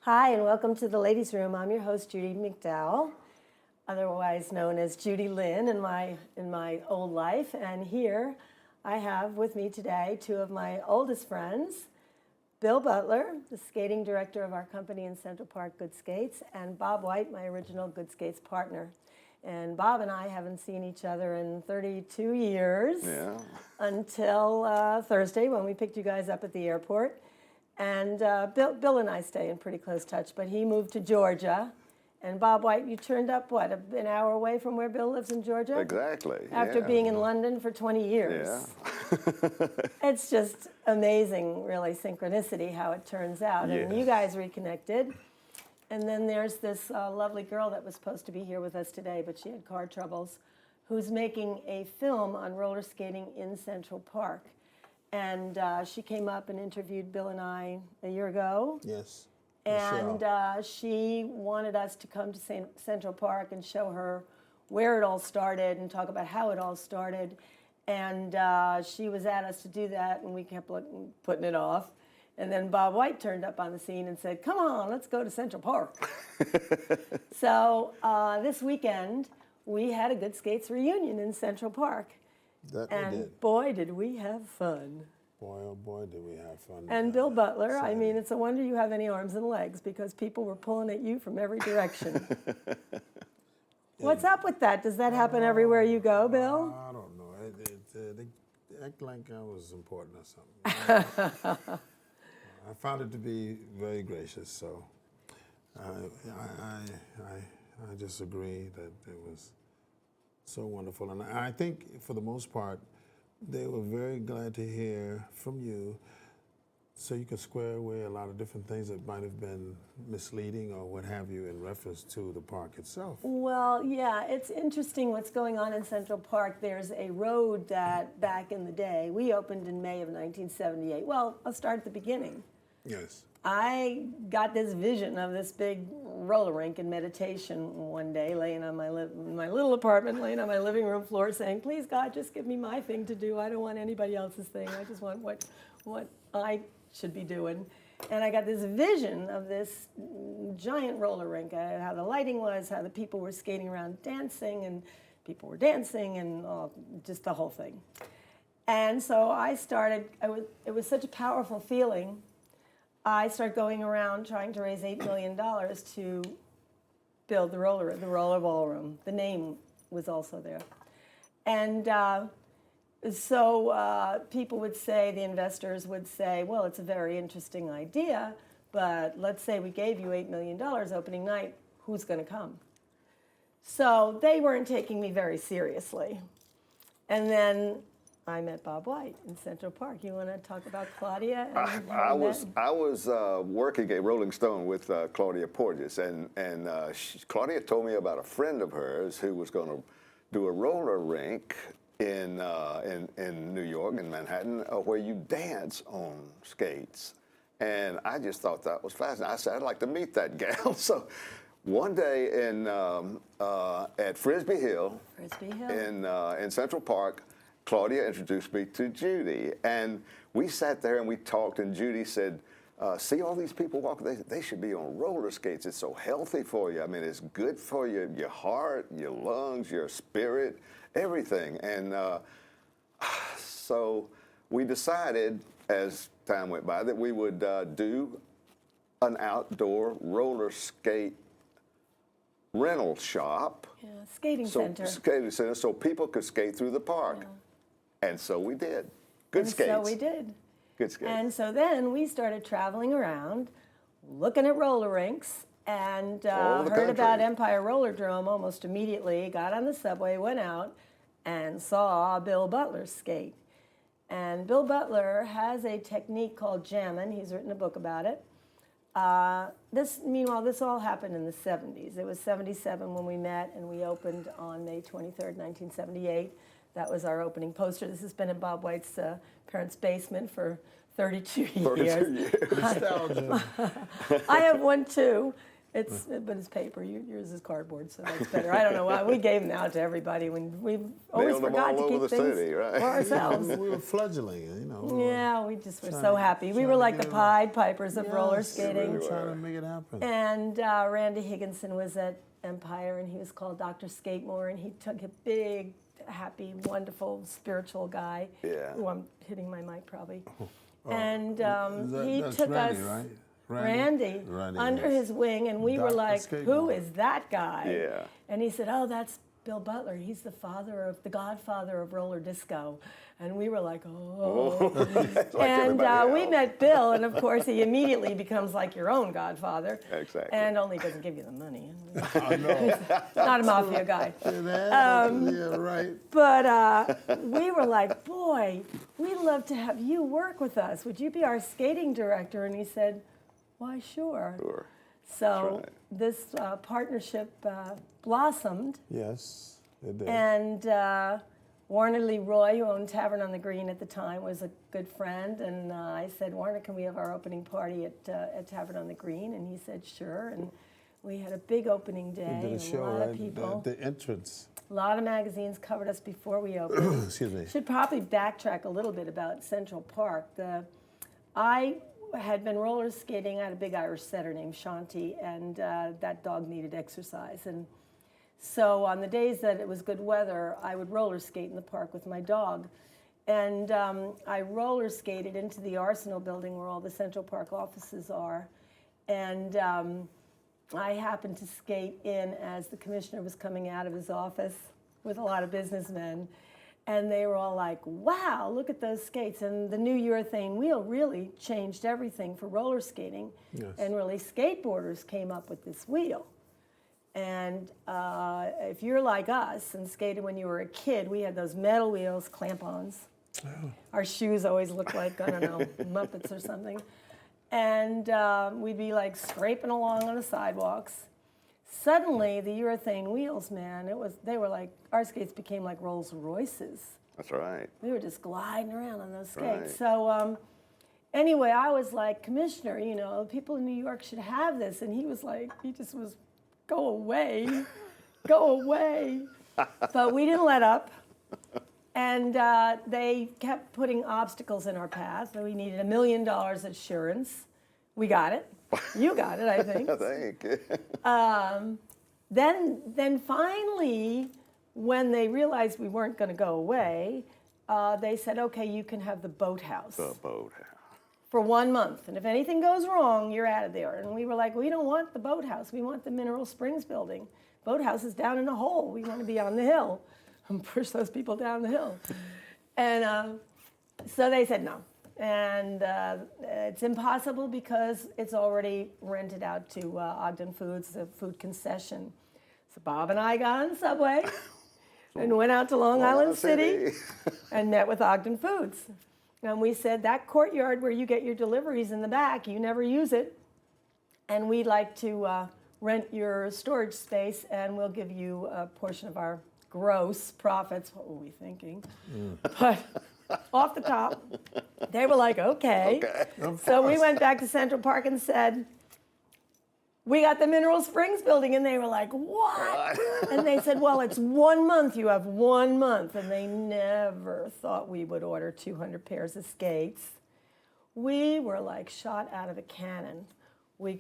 Hi, and welcome to the Ladies' Room. I'm your host, Judy McDowell, otherwise known as Judy Lynn in my old life. And here I have with me today two of my oldest friends, Bill Butler, the skating director of our company in Central Park, Good Skates, and Bob White, my original Good Skates partner. And Bob and I haven't seen each other in 32 years until Thursday when we picked you guys up at the airport. And Bill and I stay in pretty close touch, but he moved to Georgia. And Bob White, you turned up, what, an hour away from where Bill lives in Georgia? Exactly. After being in London for 20 years. Yeah. It's just amazing, really, synchronicity, how it turns out. Yes. And you guys reconnected. And then there's this lovely girl that was supposed to be here with us today, but she had car troubles, who's making a film on roller skating in Central Park. And she came up and interviewed Bill and I a year ago. Yes. And she wanted us to come to Central Park and show her where it all started and talk about how it all started. And she was at us to do that, and we kept putting it off. And then Bob White turned up on the scene and said, "Come on, let's go to Central Park." So this weekend, we had a Good Skates reunion in Central Park. That and we did. Boy, did we have fun. Boy, oh boy, did we have fun. And Bill Butler, I mean, it's a wonder you have any arms and legs because people were pulling at you from every direction. What's up with that? Does that happen everywhere you go, Bill? I don't know. They act like I was important or something. I found it to be very gracious, so I just agree that it was so wonderful. And I think, for the most part, they were very glad to hear from you so you could square away a lot of different things that might have been misleading or what have you in reference to the park itself. Well, yeah, it's interesting what's going on in Central Park. There's a road that back in the day, we opened in May of 1978. Well, I'll start at the beginning. Yes. I got this vision of this big roller rink in meditation one day, laying on my little apartment, laying on my living room floor, saying, "Please, God, just give me my thing to do. I don't want anybody else's thing. I just want what I should be doing." And I got this vision of this giant roller rink, how the lighting was, how the people were skating around dancing, and people were dancing, and just the whole thing. And so I started. It was such a powerful feeling. I started going around trying to raise $8 million to build the roller ballroom. The name was also there. And so people would say, the investors would say, well, it's a very interesting idea, but let's say we gave you $8 million opening night, who's going to come? So they weren't taking me very seriously. And then I met Bob White in Central Park. You want to talk about Claudia? I was working at Rolling Stone with Claudia Porges, and Claudia told me about a friend of hers who was going to do a roller rink in New York, in Manhattan, where you dance on skates. And I just thought that was fascinating. I said, I'd like to meet that gal. So one day at Frisbee Hill, in Central Park, Claudia introduced me to Judy, and we sat there and we talked, and Judy said, see all these people walking, they should be on roller skates. It's so healthy for you. I mean, it's good for your heart, your lungs, your spirit, everything. And so we decided, as time went by, that we would do an outdoor roller skate rental shop. Yeah, skating center. Skating center, so people could skate through the park. Yeah. And so we did. Good skates. So we did. Good skates. And so then we started traveling around, looking at roller rinks, and heard about Empire Rollerdrome almost immediately, got on the subway, went out, and saw Bill Butler skate. And Bill Butler has a technique called jammin'. He's written a book about it. Meanwhile, this all happened in the 70s. It was 77 when we met, and we opened on May 23rd, 1978. That was our opening poster. This has been in Bob White's parents' basement for 32 years. 32 years. Nostalgia. I have one too. But it's paper. Yours is cardboard, so that's better. I don't know why. We gave them out to everybody when we always Mailed them forgot all to over keep the things city, right? for ourselves. We were fledgling, you know. Yeah, we just were Trying so to- happy. We trying were to like the get Pied Pipers of roller Yes, skating. we were trying to make it happen. And Randy Higginson was at Empire, and he was called Dr. Skatemore, and he took a big, happy, wonderful, spiritual guy. Yeah. Oh, I'm hitting my mic probably. And he That's took Randy, us, right? Randy, under yes. his wing, and we were Dr. like, "Who Skatemore. is that guy?" Yeah. And he said, "Oh, that's Bill Butler. He's the godfather of roller disco." And we were like, "Oh." Like And everybody we else. met Bill, and of course, he immediately becomes like your own godfather. Exactly. And only doesn't give you the money. I know. Not a mafia guy. Yeah, right. But we were like, "Boy, we'd love to have you work with us. Would you be our skating director?" And he said, "Why, sure." Sure. So right. this partnership blossomed, Yes, it did. and Warner Lee Roy, who owned Tavern on the Green at the time, was a good friend. And I said, "Warner, can we have our opening party at Tavern on the Green?" And he said, "Sure." And we had a big opening day, We did a and show a lot right of people. the entrance. A lot of magazines covered us before we opened. Excuse me. Should probably backtrack a little bit about Central Park. I had been roller skating. I had a big Irish setter named Shanti, and that dog needed exercise. And so on the days that it was good weather, I would roller skate in the park with my dog. And I roller skated into the Arsenal building where all the Central Park offices are. And I happened to skate in as the commissioner was coming out of his office with a lot of businessmen. And they were all like, "Wow, look at those skates." And the new urethane wheel really changed everything for roller skating. Yes. And really, skateboarders came up with this wheel. And if you're like us and skated when you were a kid, we had those metal wheels, clamp-ons. Our shoes always looked like, I don't know, Muppets or something. And we'd be like scraping along on the sidewalks. Suddenly, the urethane wheels, man, they were like, our skates became like Rolls Royces. That's right. We were just gliding around on those skates. Right. So anyway, I was like, "Commissioner, people in New York should have this." And he just was, "Go away, go away." But we didn't let up. And they kept putting obstacles in our path. So we needed $1 million assurance. We got it. You got it, I think. I think. Then finally, when they realized we weren't going to go away, they said, "Okay, you can have the boathouse The boathouse. for 1 month. And if anything goes wrong, you're out of there." And we were like, "We don't want the boathouse. We want the Mineral Springs building. Boathouse is down in the hole. We want to be on the hill and push those people down the hill." And so they said no. And it's impossible because it's already rented out to Ogden Foods, the food concession. So Bob and I got on the subway and went out to Long Island City and met with Ogden Foods. And we said, "That courtyard where you get your deliveries in the back, you never use it. And we'd like to rent your storage space, and we'll give you a portion of our gross profits." What were we thinking? But off the top, they were like, "Okay." So we went back to Central Park and said, "We got the Mineral Springs building." And they were like, "What?" And they said, "Well, it's 1 month. You have 1 month." And they never thought we would order 200 pairs of skates. We were like shot out of a cannon. We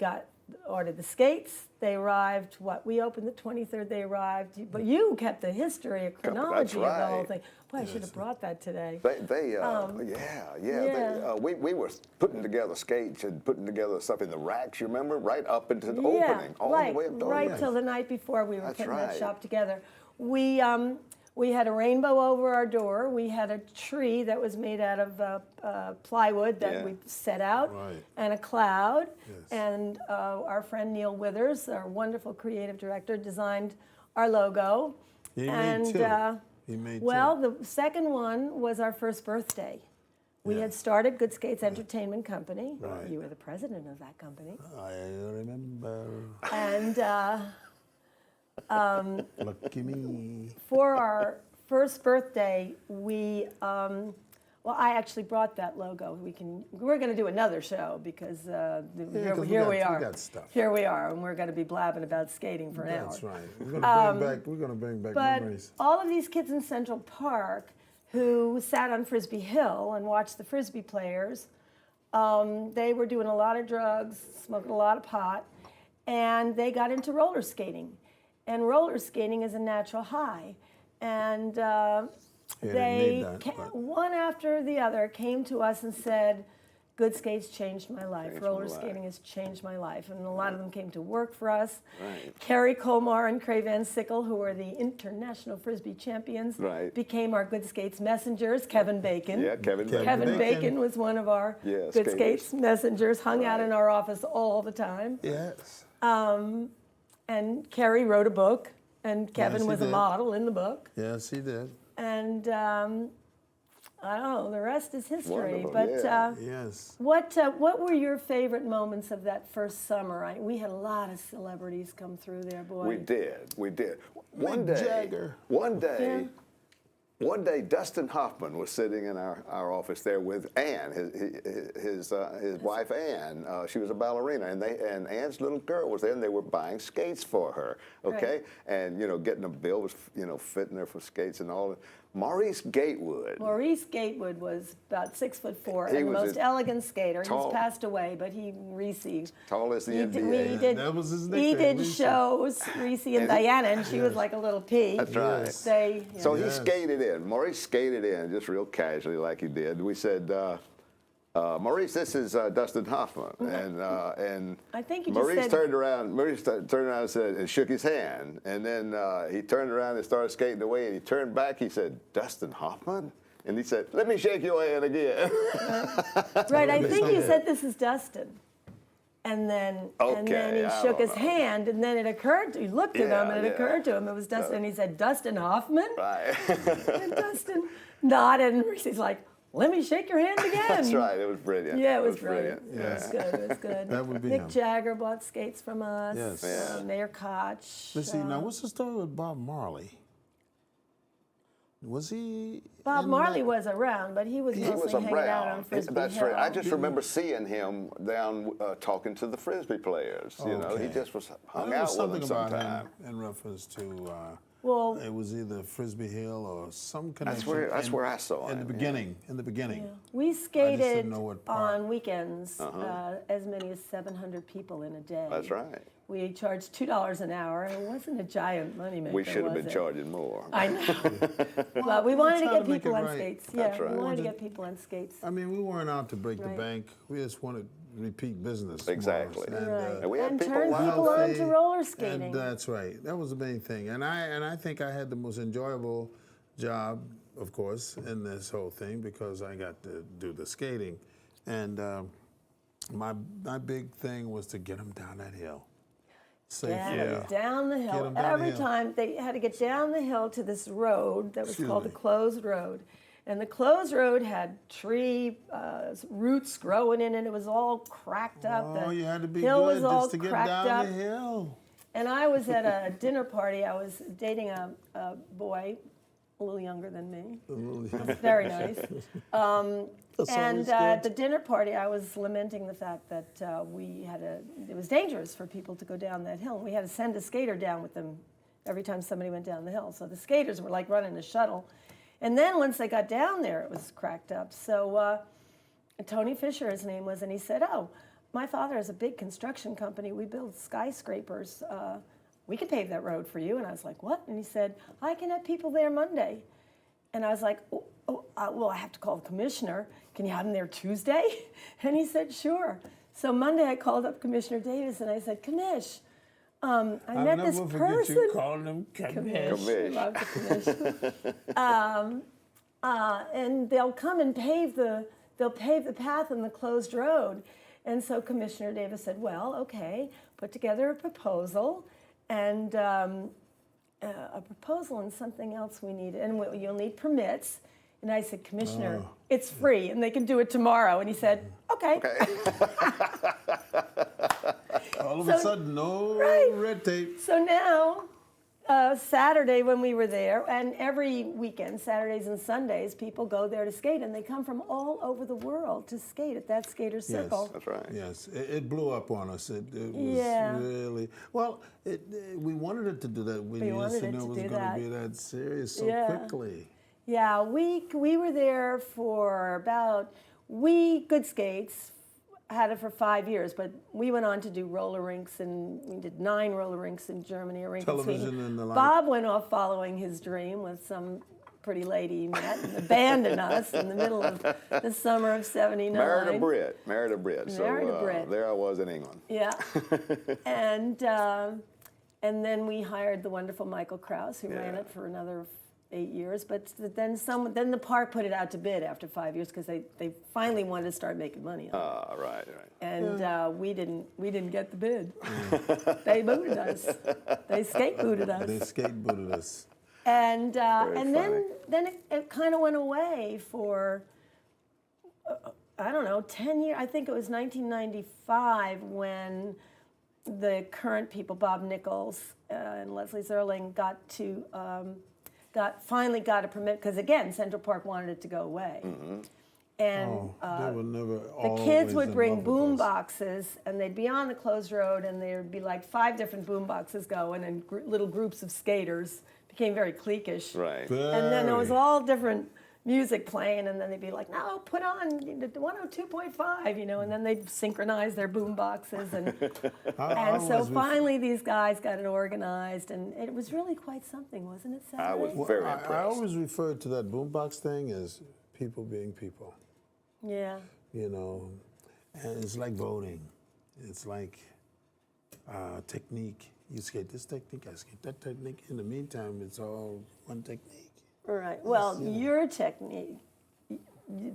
ordered the skates. They arrived, we opened the 23rd, they arrived. But you kept the history, a chronology of the whole right. thing. Boy, I should have brought that today. We were putting together skates and putting together stuff in the racks, you remember? Right up into the opening, all right, the way up to right till the night before we were That's putting right. that shop together. We had a rainbow over our door. We had a tree that was made out of plywood that we set out, Right. and a cloud. Yes. And our friend Neil Withers, our wonderful creative director, designed our logo. He and made two. He made well, two. the second one was our first birthday. We had started Good Skates Entertainment Company. Right. You were the president of that company. I remember. And Lucky me. for our first birthday, we Well, I actually brought that logo. We're going to do another show because here we are. We got stuff. Here we are, and we're going to be blabbing about skating for an hour. That's right. We're going to bring back But memories. all of these kids in Central Park who sat on Frisbee Hill and watched the Frisbee players, they were doing a lot of drugs, smoking a lot of pot, and they got into roller skating. And roller skating is a natural high. And one after the other came to us and said, good skates changed my life. Roller skating has changed my life. And a lot of them came to work for us. Right. Kerry Colmar and Cray Van Sickle, who are the international Frisbee champions, became our good skates messengers. Kevin Bacon. Yeah, Kevin Bacon was one of our good skates messengers, hung out in our office all the time. Yes. And Kerry wrote a book, and Kevin was a model in the book. Yes, he did. And I don't know, the rest is history. Wonderful, but yes. What were your favorite moments of that first summer? We had a lot of celebrities come through there, boy. We did. One day, Dustin Hoffman was sitting in our office there with Ann, his wife Ann. She was a ballerina, and Ann's little girl was there, and they were buying skates for her. Okay, and getting a bill was fitting her for skates and all. Maurice Gatewood. Maurice Gatewood was about 6'4" and the most elegant skater. He's passed away, but he Reese. Tall as the NBA. That was his nickname. He did shows, Reese and Diana, and she was like a little pea. That's right. So he skated in. Maurice skated in just real casually like he did. We said, Maurice, this is Dustin Hoffman, and I think he Maurice just said, turned around. Maurice turned around and said, and shook his hand, and then he turned around and started skating away. And he turned back. He said, "Dustin Hoffman," and he said, "Let me shake your hand again." Right. I think he said, "This is Dustin," and then he shook his hand, and then it occurred to he looked at him, and it occurred to him it was Dustin, and he said, "Dustin Hoffman," Right. and Dustin nodded, and Reese's like, "Let me shake your hand again." That's right. It was brilliant. Yeah, it was brilliant. Yeah. It was good. It was good. That would be Mick him. Jagger bought skates from us. Yes. Mayor Koch. Let's see. Now, what's the story with Bob Marley? Was he? Bob Marley was around, but he was mostly hanging out on Frisbee That's Hill. right. I just remember seeing him down talking to the Frisbee players. You know, he just was hung out with them sometime. Something about him in reference to. Well, it was either Frisbee Hill or some connection. That's where I saw him. In the beginning. we skated know what part. on weekends, as many as 700 people in a day. That's right. We charged $2 an hour, and it wasn't a giant moneymaker. We should have been was it? charging more. I know. But we wanted to trying get to make people it on right. skates. That's Yeah, right. we wanted to get people on skates. I mean, we weren't out to break the Right. bank. We just wanted repeat business. more or less. Exactly. Right. And we had and people turn wild people on healthy, to roller skating. And that's right. That was the main thing. And I think I had the most enjoyable job, of course, in this whole thing because I got to do the skating. And my big thing was to get them down that hill. Safely. Down the Get hill. 'em down the Every hill. time they had to get down the hill to this road that was called the closed road. And the closed road had tree roots growing in it. It was all cracked up. Oh, the you had to be hill good was all just to get cracked down up. the hill. And I was at a dinner party. I was dating a boy a little younger than me. Very nice. And at the dinner party, I was lamenting the fact that it was dangerous for people to go down that hill. We had to send a skater down with them every time somebody went down the hill. So the skaters were like running a shuttle. And then once they got down there, it was cracked up. So Tony Fisher, his name was, and he said, "Oh, my father has a big construction company. We build skyscrapers. We can pave that road for you." And I was like, "What?" And he said, "I can have people there Monday." And I was like, well, I have to call the commissioner. Can you have him there Tuesday? And he said, "Sure." So Monday I called up Commissioner Davis and I said, "Commish, I met this I'll never person." forget you calling him Commish. Commish. Love the commish. And they'll come and pave the path in the closed road. And so Commissioner Davis said, "Well, okay, put together a proposal and something else we need, and you'll need permits." And I said, "Commissioner, it's free, and they can do it tomorrow." And he said, "Okay." All of a sudden, no red tape. So now Saturday when we were there, and every weekend, Saturdays and Sundays, people go there to skate, and they come from all over the world to skate at that skater circle. That's right. Yes, it blew up on us. It was Yeah. really well. We wanted it to do that. We We wanted used to it know to it was do going that. to be that serious so Yeah. quickly. Yeah, we were there for about good skates. Had it for 5 years, but we went on to do roller rinks, and we did 9 roller rinks in Germany, a rink in Television Sweden. and the like. Bob went off following his dream with some pretty lady he met and abandoned us in the middle of the summer of '79. Married a Brit. Married a Brit. There I was in England. Yeah, and then we hired the wonderful Michael Krause, who ran Yeah. it for another 8 years. But then the park put it out to bid after 5 years because they finally wanted to start making money on it. Right. And we didn't get the bid. They booted us. They skate booted us. They skate booted us. And funny. then it kind of went away for I don't know 10 years. I think it was 1995 when the current people, Bob Nichols and Leslie Zerling, finally got a permit because again Central Park wanted it to go away. And They were never the kids always would in bring love boom with us. boxes, and they'd be on the closed road, and there'd be like 5 different boom boxes going, and little groups of skaters. Became very cliquish. Right. And then there was Very. all different music playing, and then they'd be like, "No, put on 102.5," and then they'd synchronize their boom boxes, and and so finally these guys got it organized, and it was really quite something, wasn't it, Saturday? I was Well, very I impressed. always refer to that boombox thing as people being people. Yeah. And it's like voting. It's like technique. You skate this technique, I skate that technique. In the meantime, it's all one technique. Right. Well, your technique,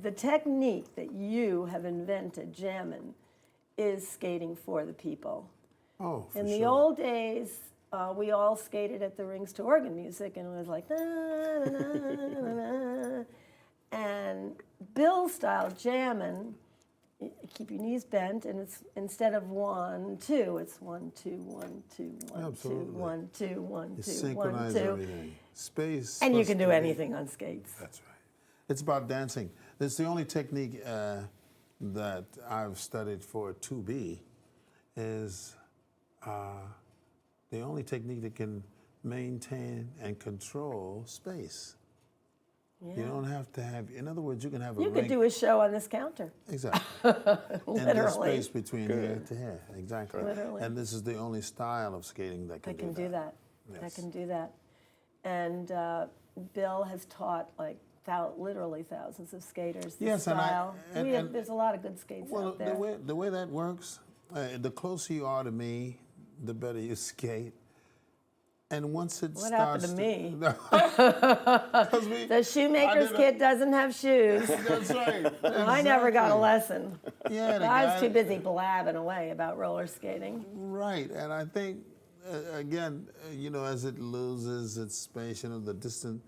the technique that you have invented, jamming, is skating for the people. Oh, for In sure. the old days, we all skated at the rings to organ music, and it was like, na, na, na, na, na. And Bill style jamming, you keep your knees bent, and it's instead of 1, 2, it's 1, 2, 1, 2, 1, 2, Absolutely. 1, 2, 1, You 2, 1, synchronize 2. everything. Space. And you supposed can do to be- anything on skates. That's right. It's about dancing. It's the only technique that I've studied for 2B is the only technique that can maintain and control space. Yeah. You don't have to have, in other words, you can have a You could rink. do a show on this counter. Exactly. And there's Literally. space between here to here. Exactly. Literally. And this is the only style of skating that I can can do that. I Yes. can do that. And Bill has taught like literally thousands of skaters this Yes, and I- style. and- There's a lot of good skates Well, out there. the way that works, the closer you are to me, the better you skate. And once it What starts happened to me? 'Cause we- The shoemaker's I didn't- kid doesn't have shoes. That's right. I never got a Exactly. lesson. Yeah, the I was guy- too busy blabbing away about roller skating. Right, and I think again, as it loses its space, the distance,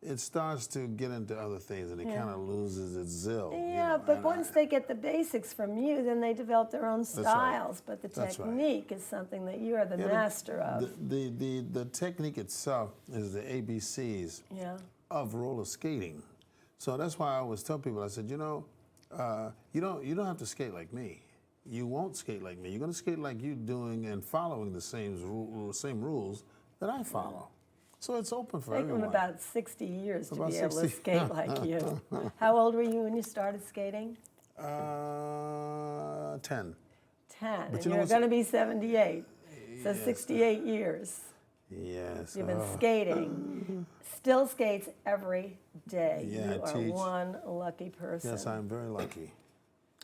it starts to get into other things, and it kind of loses its zeal. Yeah, but once they get the basics from you, then they develop their own right. styles. But the That's right. technique is something that you are the master of. The technique itself is the ABCs Yeah. of roller skating. So that's why I always tell people, I said, you don't have to skate like me. You won't skate like me. You're going to skate like you doing and following the same rules that I follow. So it's open for Take them everyone. about 60 years to About be able to 60. skate like you. How old were you when you started skating? 10. 10. But And you know you're what's- going to be 78. So 68 years. Yes. You've been skating. Still skates every day. Yeah, you I are teach. one lucky person. Yes, I'm very lucky.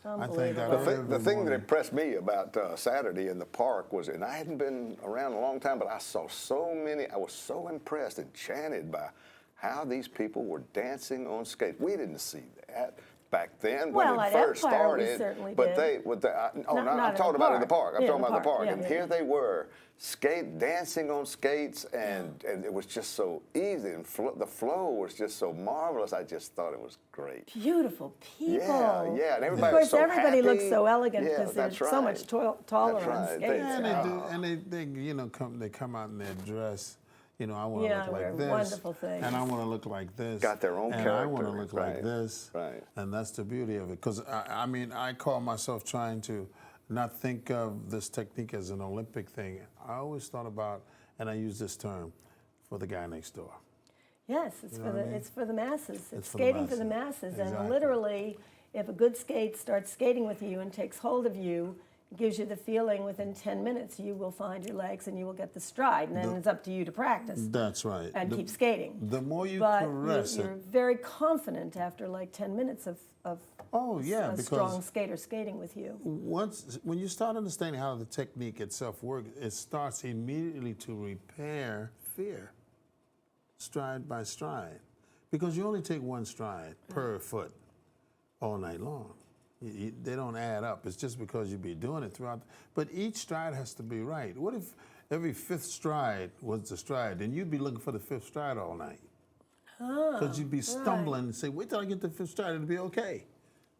I Unbelievable. thank God The every thing that morning. impressed me about Saturday in the park was, and I hadn't been around a long time, but I saw so many, I was so impressed, enchanted by how these people were dancing on skates. We didn't see that back then Well, when at it first Empire, we started. certainly but did. I'm Not talking in the about in the park. park. I'm Yeah, talking in the about the park. park. Yeah, And yeah, here yeah. they were, dancing on skates, and it was just so easy, and the flow was just so marvelous. I just thought it was great. Beautiful people. Yeah, and everybody Of was course, so everybody looks happy. so elegant Yeah, because they're that's so much right. taller That's on right. skates. Yeah, and right? they do, and they come out in their dress, You know, I want to Yeah, look like they're this. wonderful things. And I want to look like this. Got their own and character. I want to look like this. Right. And that's the beauty of it. Because, I mean, I call myself trying to not think of this technique as an Olympic thing. I always thought about, and I use this term, for the guy next door. Yes, it's for the it's for the masses. It's for the skating for the masses. masses, Exactly. and literally, if a good skate starts skating with you and takes hold of you, gives you the feeling within 10 minutes you will find your legs and you will get the stride, and then it's up to you to practice That's right. and keep skating. The more you But caress you're it. very confident after like 10 minutes of Oh, yeah, a because strong skater skating with you. when you start understanding how the technique itself works, it starts immediately to repair fear, stride by stride, because you only take one stride per foot all night long. They don't add up. It's just because you be doing it throughout. But each stride has to be right. What if every fifth stride was the stride? Then you'd be looking for the fifth stride all night. Because you'd be stumbling and say, wait till I get the fifth stride, it'll be okay.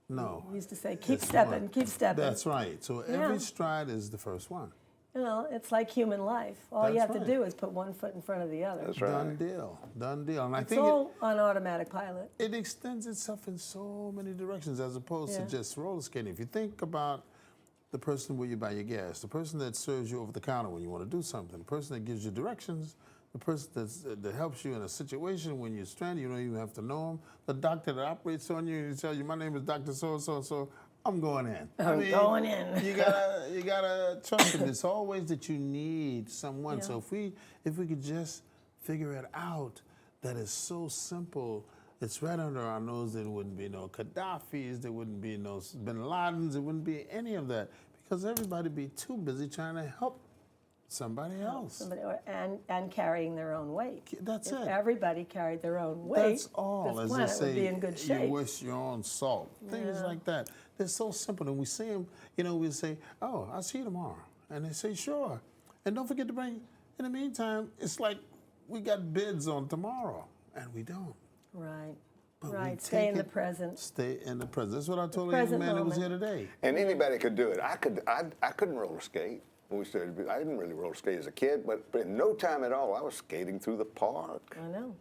No. We used to say, keep It's stepping, one. keep stepping. That's right. So Yeah. every stride is the first one. You know, it's like human life. All you That's have right. to do is put one foot in front of the other. That's right. Done deal. Done deal. And I It's think all on automatic pilot. it extends itself in so many directions as opposed Yeah. to just roller skating. If you think about the person where you buy your gas, the person that serves you over the counter when you want to do something, the person that gives you directions, the person that helps you in a situation when you're stranded, you don't even have to know them, the doctor that operates on you, he tells you, my name is Dr. So-and-so, I'm going in. I'm going in. You gotta trust him. It's always that you need someone. Yeah. So if we could just figure it out, that is so simple. It's right under our nose. There wouldn't be no Gaddafis. There wouldn't be no Bin Ladens. There wouldn't be any of that because everybody be too busy trying to help somebody else. And carrying their own weight. That's If it. everybody carried their own weight, That's all. this As planet they say, would be in good shape. you waste your own salt. Things Yeah. like that. They're so simple. And we see them, we say, oh, I'll see you tomorrow. And they say, sure. And don't forget to bring, in the meantime, it's like we got bids on tomorrow. And we don't. Right. But we Right. Stay take in the it- present. Stay in the present. That's what I told a young present man that was here moment. today. And anybody could do it. I couldn't roller skate. When we started, I didn't really roller skate as a kid, but in no time at all, I was skating through the park I know.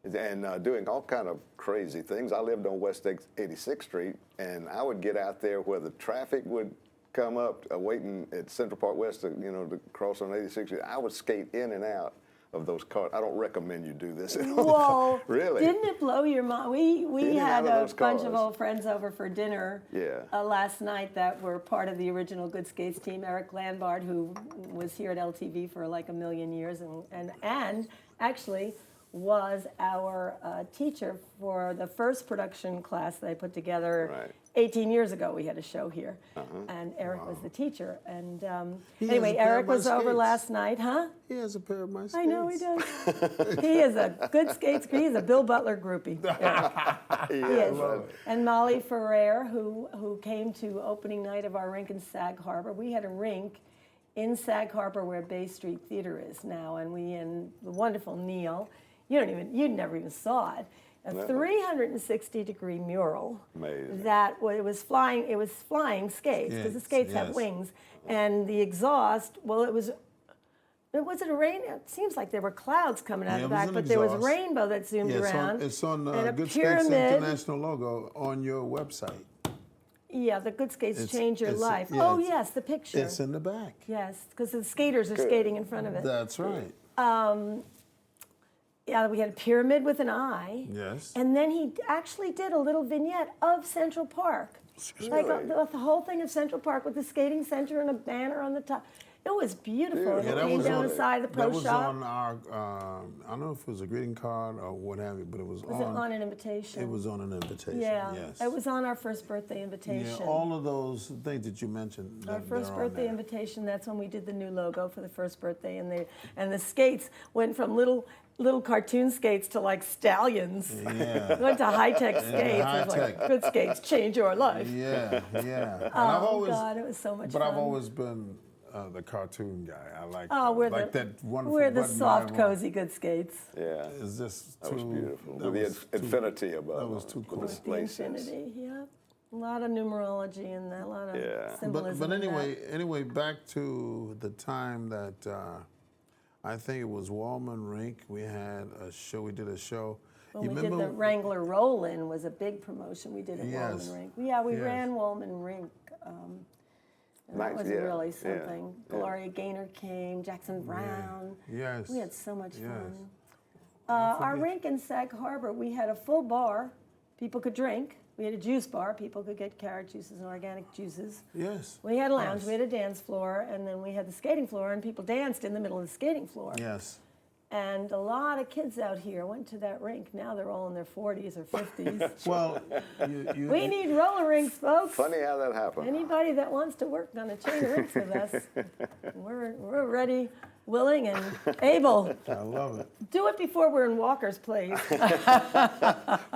and doing all kind of crazy things. I lived on West 86th Street, and I would get out there where the traffic would come up, waiting at Central Park West, to cross on 86th Street. I would skate in and out of those cars. I don't recommend you do this. Whoa! Really? Didn't it blow your mind? We In and had out of a those bunch cars. of old friends over for dinner Yeah. last night that were part of the original Good Skates team. Eric Landbard, who was here at LTV for like a million years, and actually was our teacher for the first production class that I put together. Right. 18 years ago, we had a show here, and Eric was the teacher. And He has anyway, a pair Eric of my was over skates. last night, huh? He has a pair of my skates. I know he does. He is a good skates. He's a Bill Butler groupie. He is. And Molly Ferrer, who came to opening night of our rink in Sag Harbor. We had a rink in Sag Harbor where Bay Street Theater is now, and the wonderful Neil. You never even saw it. A 360-degree mural. Amazing. It was flying skates because the skates have Yes. wings, and the exhaust. Well, it was a rain. It seems like there were clouds coming out Yeah, of it the was back, an but there was exhaust. rainbow that zoomed Yeah, around. it's on and a Good Skates pyramid. International logo on your website. Yeah, the Good Skates It's- change your it's- life. yeah, Oh it's- yes, the picture. It's in the back. Yes, because the skaters are skating in front of it. That's right. Yeah, we had a pyramid with an eye. Yes. And then he actually did a little vignette of Central Park. Like Really? the whole thing of Central Park with the skating center and a banner on the top. It was beautiful. Yeah, It came down the side of the pro that was shop. on our, I don't know if it was a greeting card or what have you, but it was, Was it on an invitation? It was on an invitation, Yeah, yes. it was on our first birthday invitation. Yeah, all of those things that you mentioned. Our first they're on birthday there. invitation. That's when we did the new logo for the first birthday, and the skates went from little cartoon skates to like stallions. Yeah. Went to high-tech skates. It was like, high-tech. good skates change your life. Yeah, yeah. And Oh God, it was so much but fun. I've always been the cartoon guy. I like, we're like the, that wonderful we're the button soft, eye cozy good skates. Yeah. It's just That too was beautiful. that With was the too- infinity above. that was too the cool. The displaces. infinity, yeah. A lot of numerology in that, a lot of Yeah. symbolism. But in that. anyway, back to the time that I think it was Wallman Rink. We had a show. We did a show. When You we remember? did the Wrangler Roll-In was a big promotion we did at Yes. Wallman Rink. Yeah, we Yes. ran Wallman Rink. And that Nice, was yeah, really yeah, something. yeah. Gloria Gaynor came, Jackson Brown. Yes. We had so much Yes. fun. Our rink in Sag Harbor, we had a full bar. People could drink. We had a juice bar. People could get carrot juices and organic juices. Yes. We had a lounge. Yes. We had a dance floor. And then we had the skating floor, and people danced in the middle of the skating floor. Yes. And a lot of kids out here went to that rink. Now they're all in their 40s or 50s. Well, We need roller rinks, folks. Funny how that happened. Anybody that wants to work on a chain of rinks with us, we're ready, willing, and able. I love it. Do it before we're in walkers, please.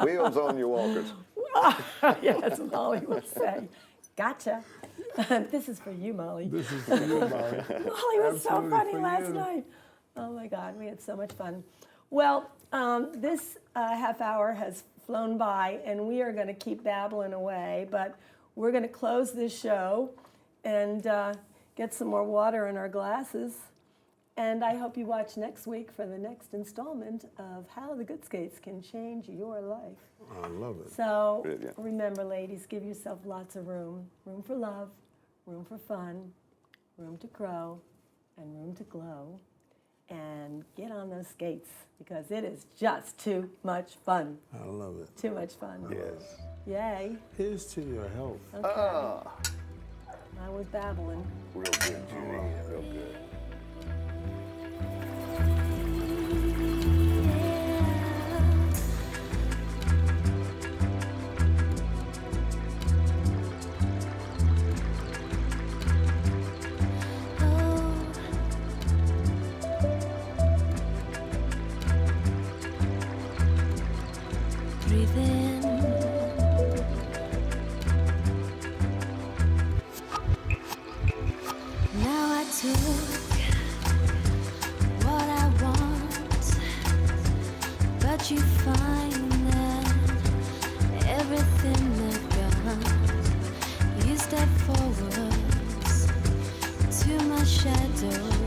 Wheels on your walkers. Yes, Molly would say. Gotcha. This is for you, Molly. This is for you, Molly. Molly was so Absolutely funny for last you. night. Oh my God, we had so much fun. Well, this half hour has flown by, and we are going to keep babbling away, but we're going to close this show and get some more water in our glasses. And I hope you watch next week for the next installment of How the Good Skates Can Change Your Life. I love it. So Brilliant. remember, ladies, give yourself lots of room. Room for love, room for fun, room to grow, and room to glow. And get on those skates, because it is just too much fun. I love it. Too much fun. Yes. Yay. Here's to your health. Okay. I was babbling. Real good, Judy. Real good. Breathe in. Now I took what I want, but you find that everything they've got. You step forwards to my shadow.